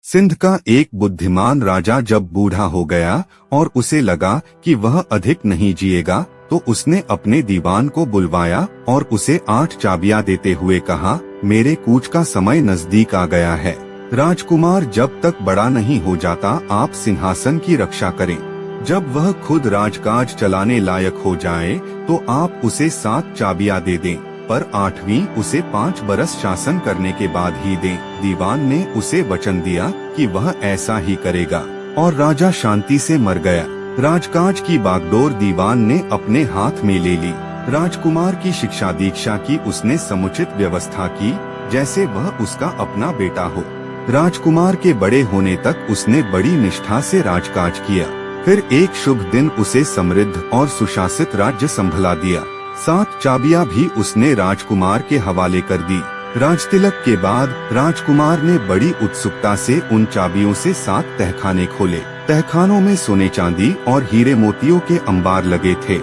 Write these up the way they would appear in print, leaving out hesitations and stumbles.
सिंध का एक बुद्धिमान राजा जब बूढ़ा हो गया और उसे लगा कि वह अधिक नहीं जिएगा, तो उसने अपने दीवान को बुलवाया और उसे 8 चाबियां देते हुए कहा, मेरे कूच का समय नजदीक आ गया है। राजकुमार जब तक बड़ा नहीं हो जाता आप सिंहासन की रक्षा करें। जब वह खुद राजकाज चलाने लायक हो जाए तो आप उसे 7 चाबियां दे दें, पर 8वीं उसे 5 बरस शासन करने के बाद ही दें। दीवान ने उसे वचन दिया कि वह ऐसा ही करेगा और राजा शांति से मर गया। राजकाज की बागडोर दीवान ने अपने हाथ में ले ली। राजकुमार की शिक्षा दीक्षा की उसने समुचित व्यवस्था की, जैसे वह उसका अपना बेटा हो। राजकुमार के बड़े होने तक उसने बड़ी निष्ठा से राजकाज किया। फिर एक शुभ दिन उसे समृद्ध और सुशासित राज्य संभला दिया। 7 चाबियां भी उसने राजकुमार के हवाले कर दी। राजतिलक के बाद राजकुमार ने बड़ी उत्सुकता से उन चाबियों से 7 तहखाने खोले। तहखानों में सोने चांदी और हीरे मोतियों के अंबार लगे थे।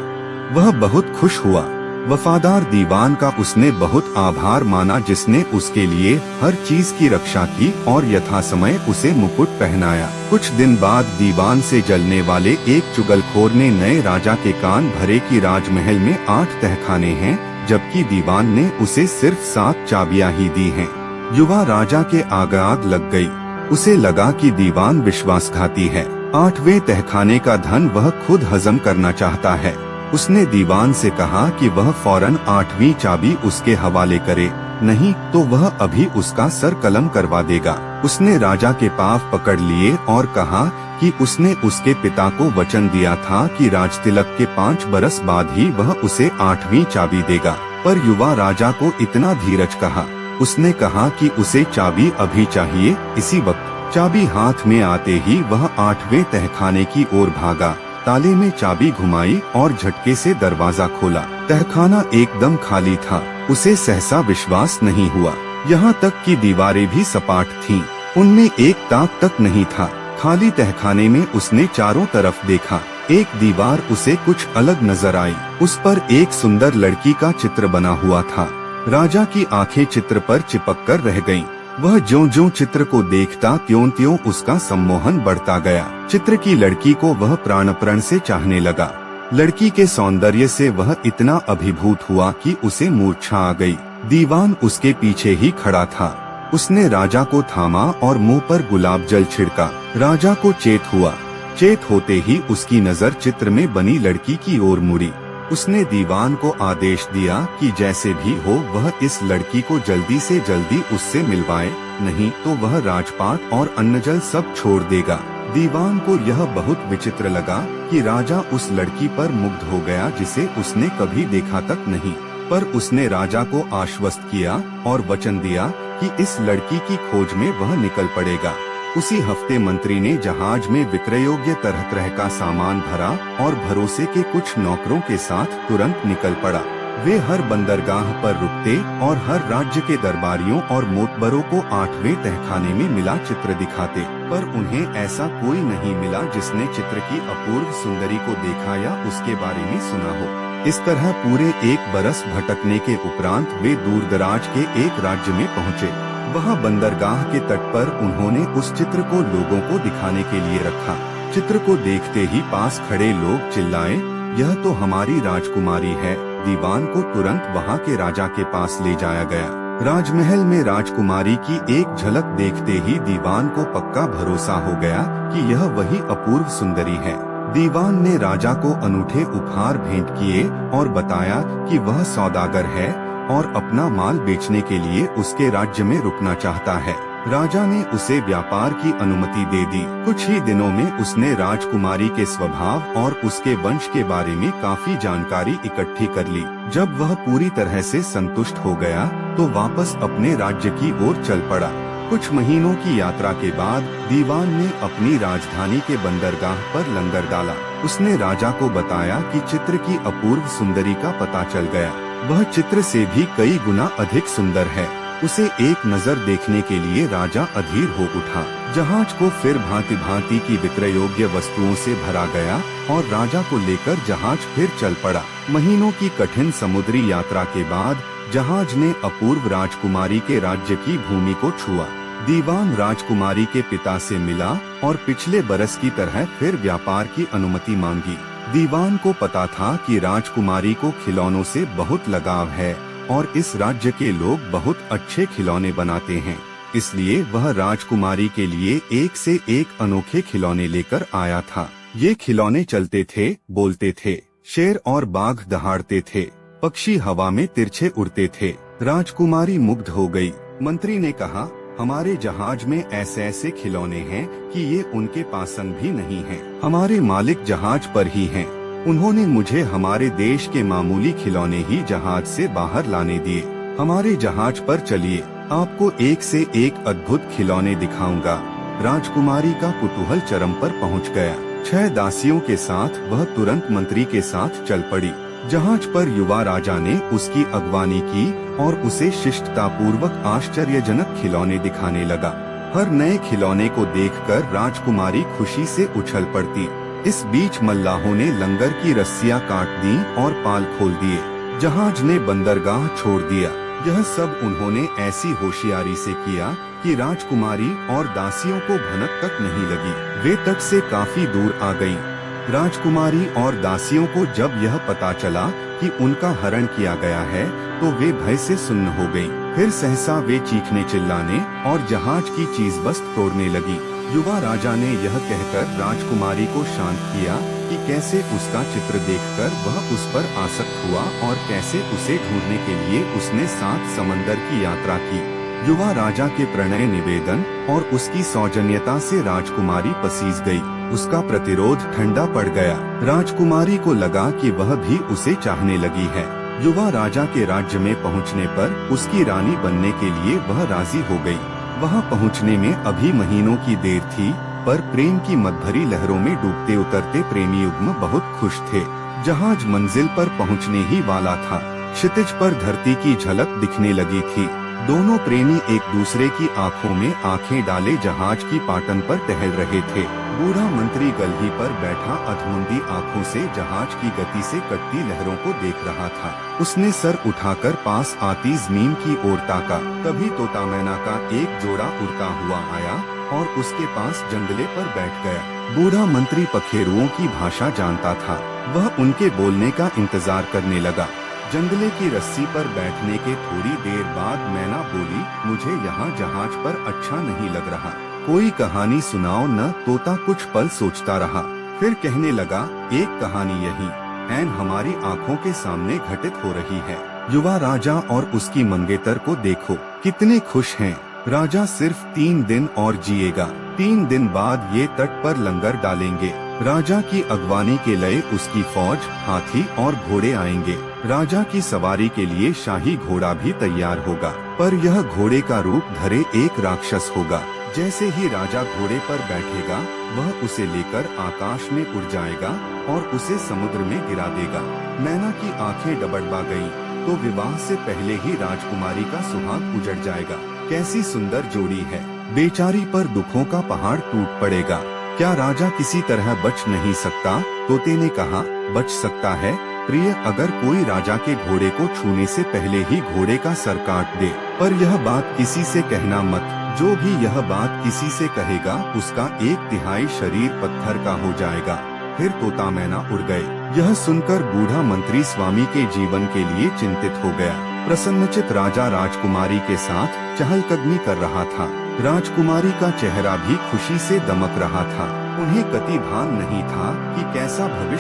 वह बहुत खुश हुआ। वफादार दीवान का उसने बहुत आभार माना, जिसने उसके लिए हर चीज की रक्षा की और यथासमय उसे मुकुट पहनाया। कुछ दिन बाद दीवान से जलने वाले एक चुगलखोर ने नए राजा के कान भरे कि राजमहल में 8 तहखाने हैं, जबकि दीवान ने उसे सिर्फ 7 चाबियां ही दी हैं। युवा राजा के आग लग गई। उसे लगा कि दीवान विश्वासघाती है। 8वें तहखाने का धन वह खुद हजम करना चाहता है। उसने दीवान से कहा कि वह फौरन 8वीं चाबी उसके हवाले करे, नहीं तो वह अभी उसका सर कलम करवा देगा। उसने राजा के पाँव पकड़ लिए और कहा कि उसने उसके पिता को वचन दिया था कि राजतिलक के 5 बरस बाद ही वह उसे 8वीं चाबी देगा। पर युवा राजा को इतना धीरज कहा। उसने कहा कि उसे चाबी अभी चाहिए। इसी वक्त चाबी हाथ में आते ही वह 8वें तहखाने की ओर भागा। ताले में चाबी घुमाई और झटके से दरवाजा खोला। तहखाना एकदम खाली था। उसे सहसा विश्वास नहीं हुआ। यहाँ तक कि दीवारें भी सपाट थीं। उनमें एक ताक तक नहीं था। खाली तहखाने में उसने चारों तरफ देखा। एक दीवार उसे कुछ अलग नजर आई। उस पर एक सुंदर लड़की का चित्र बना हुआ था। राजा की आंखें चित्र पर चिपक कर रह गईं। वह ज्यों-ज्यों चित्र को देखता त्यों-त्यों उसका सम्मोहन बढ़ता गया। चित्र की लड़की को वह प्राणपण से चाहने लगा। लड़की के सौंदर्य से वह इतना अभिभूत हुआ कि उसे मूर्छा आ गई। दीवान उसके पीछे ही खड़ा था। उसने राजा को थामा और मुंह पर गुलाब जल छिड़का। राजा को चेत हुआ। चेत होते ही उसकी नजर चित्र में बनी लड़की की ओर मुड़ी। उसने दीवान को आदेश दिया कि जैसे भी हो वह इस लड़की को जल्दी से जल्दी उससे मिलवाए, नहीं तो वह राजपाट और अन्नजल सब छोड़ देगा। दीवान को यह बहुत विचित्र लगा कि राजा उस लड़की पर मुग्ध हो गया जिसे उसने कभी देखा तक नहीं। पर उसने राजा को आश्वस्त किया और वचन दिया कि इस लड़की की खोज में वह निकल पड़ेगा। उसी हफ्ते मंत्री ने जहाज में विक्रयोग्य तरह तरह का सामान भरा और भरोसे के कुछ नौकरों के साथ तुरंत निकल पड़ा। वे हर बंदरगाह पर रुकते और हर राज्य के दरबारियों और मोतबरों को 8वें तहखाने में मिला चित्र दिखाते, पर उन्हें ऐसा कोई नहीं मिला जिसने चित्र की अपूर्व सुंदरी को देखा या उसके बारे में सुना हो। इस तरह पूरे 1 बरस भटकने के उपरांत वे दूरदराज के एक राज्य में पहुँचे। वहाँ बंदरगाह के तट पर उन्होंने उस चित्र को लोगों को दिखाने के लिए रखा। चित्र को देखते ही पास खड़े लोग चिल्लाए, यह तो हमारी राजकुमारी है। दीवान को तुरंत वहाँ के राजा के पास ले जाया गया। राजमहल में राजकुमारी की एक झलक देखते ही दीवान को पक्का भरोसा हो गया कि यह वही अपूर्व सुंदरी है। दीवान ने राजा को अनूठे उपहार भेंट किए और बताया कि वह सौदागर है और अपना माल बेचने के लिए उसके राज्य में रुकना चाहता है। राजा ने उसे व्यापार की अनुमति दे दी। कुछ ही दिनों में उसने राजकुमारी के स्वभाव और उसके वंश के बारे में काफी जानकारी इकट्ठी कर ली। जब वह पूरी तरह से संतुष्ट हो गया तो वापस अपने राज्य की ओर चल पड़ा। कुछ महीनों की यात्रा के बाद दीवान ने अपनी राजधानी के बंदरगाह पर लंगर डाला। उसने राजा को बताया कि चित्र की अपूर्व सुंदरी का पता चल गया। वह चित्र से भी कई गुना अधिक सुंदर है। उसे एक नजर देखने के लिए राजा अधीर हो उठा। जहाज को फिर भांति भांति की विक्रयोग्य वस्तुओं से भरा गया और राजा को लेकर जहाज फिर चल पड़ा। महीनों की कठिन समुद्री यात्रा के बाद जहाज ने अपूर्व राजकुमारी के राज्य की भूमि को छुआ। दीवान राजकुमारी के पिता से मिला और पिछले बरस की तरह फिर व्यापार की अनुमति मांगी। दीवान को पता था कि राजकुमारी को खिलौनों से बहुत लगाव है और इस राज्य के लोग बहुत अच्छे खिलौने बनाते हैं, इसलिए वह राजकुमारी के लिए एक से एक अनोखे खिलौने लेकर आया था। ये खिलौने चलते थे, बोलते थे, शेर और बाघ दहाड़ते थे, पक्षी हवा में तिरछे उड़ते थे। राजकुमारी मुग्ध हो गई। मंत्री ने कहा, हमारे जहाज में ऐसे ऐसे खिलौने हैं कि ये उनके पासन भी नहीं हैं। हमारे मालिक जहाज पर ही हैं। उन्होंने मुझे हमारे देश के मामूली खिलौने ही जहाज से बाहर लाने दिए। हमारे जहाज पर चलिए, आपको एक से एक अद्भुत खिलौने दिखाऊंगा। राजकुमारी का कुतूहल चरम पर पहुंच गया। 6 दासियों के साथ वह तुरंत मंत्री के साथ चल पड़ी। जहाज पर युवा राजा ने उसकी अगवानी की और उसे शिष्टतापूर्वक आश्चर्यजनक खिलौने दिखाने लगा। हर नए खिलौने को देखकर राजकुमारी खुशी से उछल पड़ती। इस बीच मल्लाहों ने लंगर की रस्सियां काट दी और पाल खोल दिए। जहाज ने बंदरगाह छोड़ दिया। यह सब उन्होंने ऐसी होशियारी से किया कि राजकुमारी और दासियों को भनक तक नहीं लगी। वे तट से काफी दूर आ गईं। राजकुमारी और दासियों को जब यह पता चला कि उनका हरण किया गया है तो वे भय से सुन्न हो गईं। फिर सहसा वे चीखने चिल्लाने और जहाज की चीज बस्त तोड़ने लगी। युवा राजा ने यह कहकर राजकुमारी को शांत किया कि कैसे उसका चित्र देखकर वह उस पर आसक्त हुआ और कैसे उसे ढूंढने के लिए उसने 7 समंदर की यात्रा की। युवा राजा के प्रणय निवेदन और उसकी सौजन्यता से राजकुमारी पसीज गई। उसका प्रतिरोध ठंडा पड़ गया। राजकुमारी को लगा कि वह भी उसे चाहने लगी है। युवा राजा के राज्य में पहुंचने पर उसकी रानी बनने के लिए वह राजी हो गई। वहां पहुंचने में अभी महीनों की देर थी, पर प्रेम की मदभरी लहरों में डूबते उतरते प्रेमी युग्म बहुत खुश थे। जहाज मंजिल पर पहुंचने ही वाला था। क्षितिज पर धरती की झलक दिखने लगी थी। दोनों प्रेमी एक दूसरे की आंखों में आंखें डाले जहाज की पाटन पर टहल रहे थे। बूढ़ा मंत्री गलही पर बैठा अधमुंदी आंखों से जहाज की गति से कटती लहरों को देख रहा था। उसने सर उठाकर पास आती जमीन की ओर ताका। तभी तोता मैना का एक जोड़ा उड़ता हुआ आया और उसके पास जंगले पर बैठ गया। बूढ़ा मंत्री पखेरुओं की भाषा जानता था। वह उनके बोलने का इंतजार करने लगा। जंगले की रस्सी पर बैठने के थोड़ी देर बाद मैना बोली, मुझे यहाँ जहाज पर अच्छा नहीं लग रहा, कोई कहानी सुनाओ न। तोता कुछ पल सोचता रहा, फिर कहने लगा, एक कहानी यही ऐन हमारी आँखों के सामने घटित हो रही है। युवा राजा और उसकी मंगेतर को देखो, कितने खुश हैं। राजा सिर्फ 3 दिन और जिएगा। 3 दिन बाद ये तट पर लंगर डालेंगे। राजा की अगवानी के लिए उसकी फौज, हाथी और घोड़े आएंगे। राजा की सवारी के लिए शाही घोड़ा भी तैयार होगा, पर यह घोड़े का रूप धरे एक राक्षस होगा। जैसे ही राजा घोड़े पर बैठेगा, वह उसे लेकर आकाश में उड़ जाएगा और उसे समुद्र में गिरा देगा। मैना की आंखें डबडबा गईं, तो विवाह से पहले ही राजकुमारी का सुहाग उजड़ जाएगा। कैसी सुंदर जोड़ी है। बेचारी पर दुखों का पहाड़ टूट पड़ेगा। क्या राजा किसी तरह बच नहीं सकता? तोते ने कहा, बच सकता है प्रिय, अगर कोई राजा के घोड़े को छूने से पहले ही घोड़े का सर काट दे। पर यह बात किसी से कहना मत। जो भी यह बात किसी से कहेगा, उसका 1/3 शरीर पत्थर का हो जाएगा। फिर तोता मैना उड़ गए। यह सुनकर बूढ़ा मंत्री स्वामी के जीवन के लिए चिंतित हो गया। प्रसन्नचित राजा राजकुमारी के साथ चहलकदमी कर रहा था। राजकुमारी का चेहरा भी खुशी से दमक रहा था। उन्हें कति भान नहीं था कि कैसा भविष्य